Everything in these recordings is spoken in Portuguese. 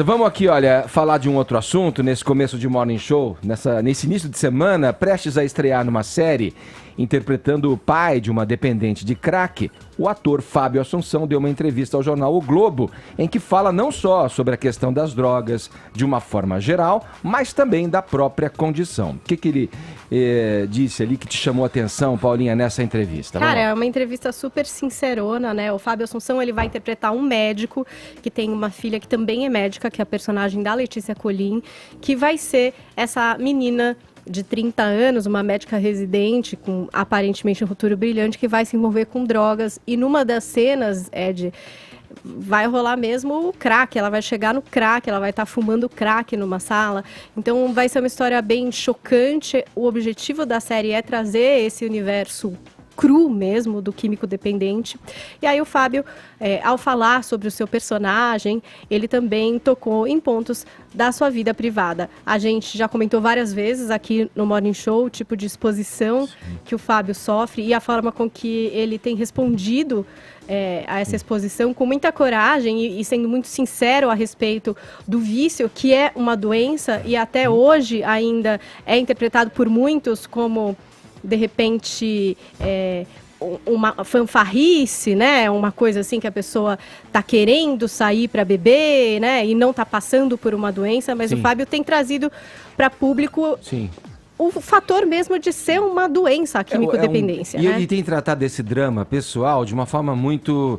Vamos aqui, olha, falar de um outro assunto nesse começo de Morning Show, nesse início de semana, prestes a estrear numa série, interpretando o pai de uma dependente de crack. O ator Fábio Assunção deu uma entrevista ao jornal O Globo, em que fala não só sobre a questão das drogas de uma forma geral, mas também da própria condição. O que ele disse ali que te chamou a atenção, Paulinha, nessa entrevista? Cara, é uma entrevista super sincerona, né? O Fábio Assunção, ele vai interpretar um médico que tem uma filha que também é médica, que é a personagem da Letícia Colin, que vai ser essa menina de 30 anos, uma médica residente com aparentemente um futuro brilhante, que vai se envolver com drogas. E numa das cenas, Ed, vai rolar mesmo o crack, ela vai chegar no crack, ela vai estar fumando crack numa sala. Então vai ser uma história bem chocante. O objetivo da série é trazer esse universo cru mesmo, do químico dependente. E aí o Fábio, ao falar sobre o seu personagem, ele também tocou em pontos da sua vida privada. A gente já comentou várias vezes aqui no Morning Show o tipo de exposição que o Fábio sofre e a forma com que ele tem respondido a essa exposição com muita coragem e sendo muito sincero a respeito do vício, que é uma doença e até hoje ainda é interpretado por muitos como, de repente, uma fanfarrice, né? Uma coisa assim que a pessoa está querendo sair para beber, né? E não está passando por uma doença, mas Sim. O Fábio tem trazido para público o fator mesmo de ser uma doença, a químico-dependência. E tem tratado desse drama pessoal de uma forma muito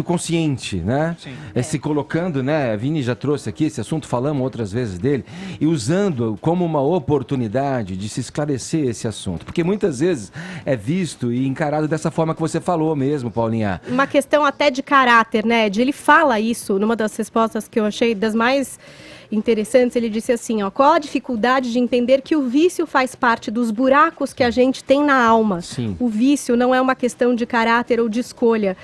consciente, né? Sim. Se colocando, né? A Vini já trouxe aqui esse assunto, falamos outras vezes dele, e usando como uma oportunidade de se esclarecer esse assunto. Porque muitas vezes é visto e encarado dessa forma que você falou mesmo, Paulinha. Uma questão até de caráter, né? Ele fala isso numa das respostas que eu achei das mais interessantes. Ele disse assim, ó: qual a dificuldade de entender que o vício faz parte dos buracos que a gente tem na alma? Sim. O vício não é uma questão de caráter ou de escolha.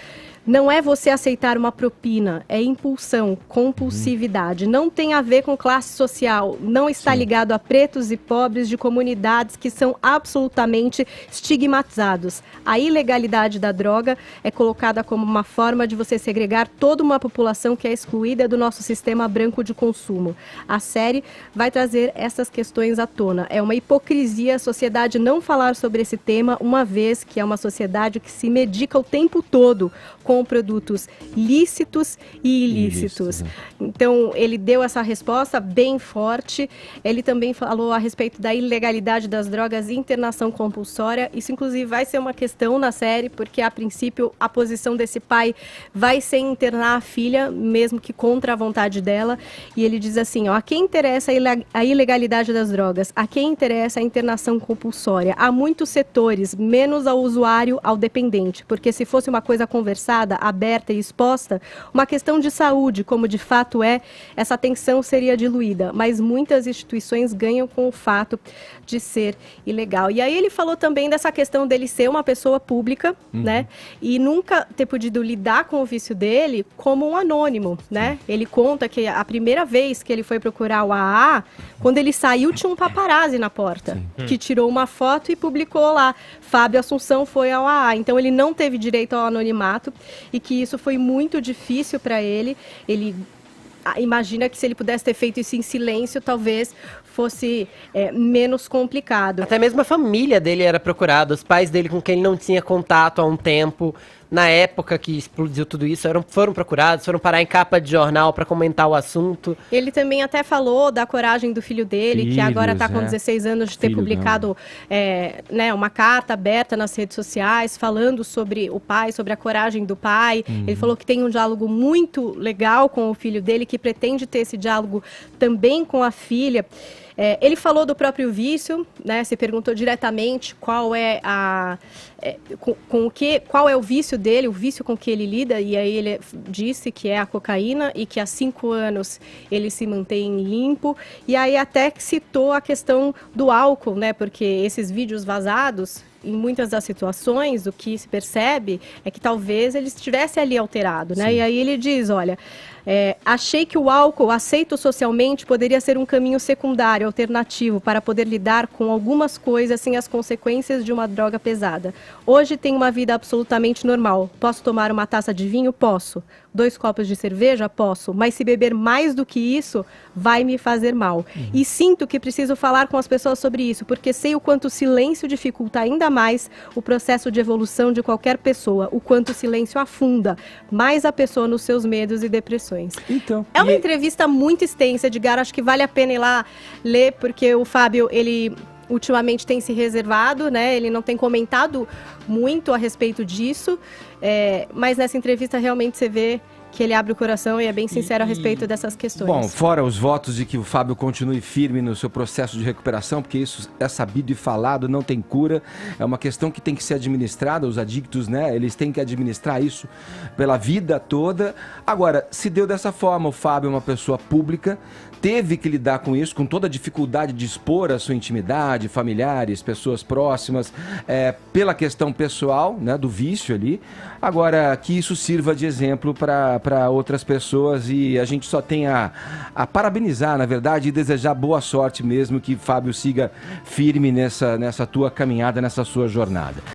Não é você aceitar uma propina, é impulsão, compulsividade. Não tem a ver com classe social, não está ligado a pretos e pobres de comunidades que são absolutamente estigmatizados. A ilegalidade da droga é colocada como uma forma de você segregar toda uma população que é excluída do nosso sistema branco de consumo. A série vai trazer essas questões à tona. É uma hipocrisia a sociedade não falar sobre esse tema, uma vez que é uma sociedade que se medica o tempo todo com produtos lícitos e ilícitos. Então, ele deu essa resposta bem forte. Ele também falou a respeito da ilegalidade das drogas e internação compulsória. Isso, inclusive, vai ser uma questão na série, porque, a princípio, a posição desse pai vai ser internar a filha, mesmo que contra a vontade dela. E ele diz assim, ó: a quem interessa a ilegalidade das drogas? A quem interessa a internação compulsória? Há muitos setores, menos ao usuário, ao dependente. Porque se fosse uma coisa conversada, aberta e exposta, uma questão de saúde, como de fato é, essa atenção seria diluída. Mas muitas instituições ganham com o fato de ser ilegal. E aí ele falou também dessa questão dele ser uma pessoa pública, né? E nunca ter podido lidar com o vício dele como um anônimo, né? Ele conta que a primeira vez que ele foi procurar o AA, quando ele saiu, tinha um paparazzi na porta, que tirou uma foto e publicou lá: Fábio Assunção foi ao AA. Então ele não teve direito ao anonimato e que isso foi muito difícil para ele. Ele imagina que se ele pudesse ter feito isso em silêncio, talvez fosse menos complicado. Até mesmo a família dele era procurada, os pais dele com quem ele não tinha contato há um tempo. Na época que explodiu tudo isso, foram procurados, foram parar em capa de jornal para comentar o assunto. Ele também até falou da coragem do filho dele, que agora está com 16 anos de ter publicado uma carta aberta nas redes sociais, falando sobre o pai, sobre a coragem do pai. Ele falou que tem um diálogo muito legal com o filho dele, que pretende ter esse diálogo também com a filha. Ele falou do próprio vício, né? Se perguntou diretamente qual é qual é o vício dele, o vício com que ele lida, e aí ele disse que é a cocaína e que há 5 anos ele se mantém limpo. E aí até citou a questão do álcool, né? Porque esses vídeos vazados, em muitas das situações, o que se percebe é que talvez ele estivesse ali alterado, né? E aí ele diz, olha, Achei que o álcool, aceito socialmente, poderia ser um caminho secundário, alternativo, para poder lidar com algumas coisas sem as consequências de uma droga pesada. Hoje tenho uma vida absolutamente normal. Posso tomar uma taça de vinho? Posso. 2 copos de cerveja? Posso. Mas se beber mais do que isso, vai me fazer mal. E sinto que preciso falar com as pessoas sobre isso, porque sei o quanto o silêncio dificulta ainda mais o processo de evolução de qualquer pessoa, o quanto o silêncio afunda mais a pessoa nos seus medos e depressões. Então, É uma entrevista muito extensa, Edgar, acho que vale a pena ir lá ler, porque o Fábio, ele ultimamente tem se reservado, né? Ele não tem comentado muito a respeito disso, mas nessa entrevista realmente você vê que ele abre o coração e é bem sincero a respeito dessas questões. Bom, fora os votos de que o Fábio continue firme no seu processo de recuperação, porque isso é sabido e falado, não tem cura, é uma questão que tem que ser administrada, os adictos, né, eles têm que administrar isso pela vida toda. Agora, se deu dessa forma, o Fábio é uma pessoa pública, teve que lidar com isso, com toda a dificuldade de expor a sua intimidade, familiares, pessoas próximas, pela questão pessoal, né, do vício ali. Agora, que isso sirva de exemplo para outras pessoas, e a gente só tem a parabenizar, na verdade, e desejar boa sorte mesmo, que Fábio siga firme nessa tua caminhada, nessa sua jornada.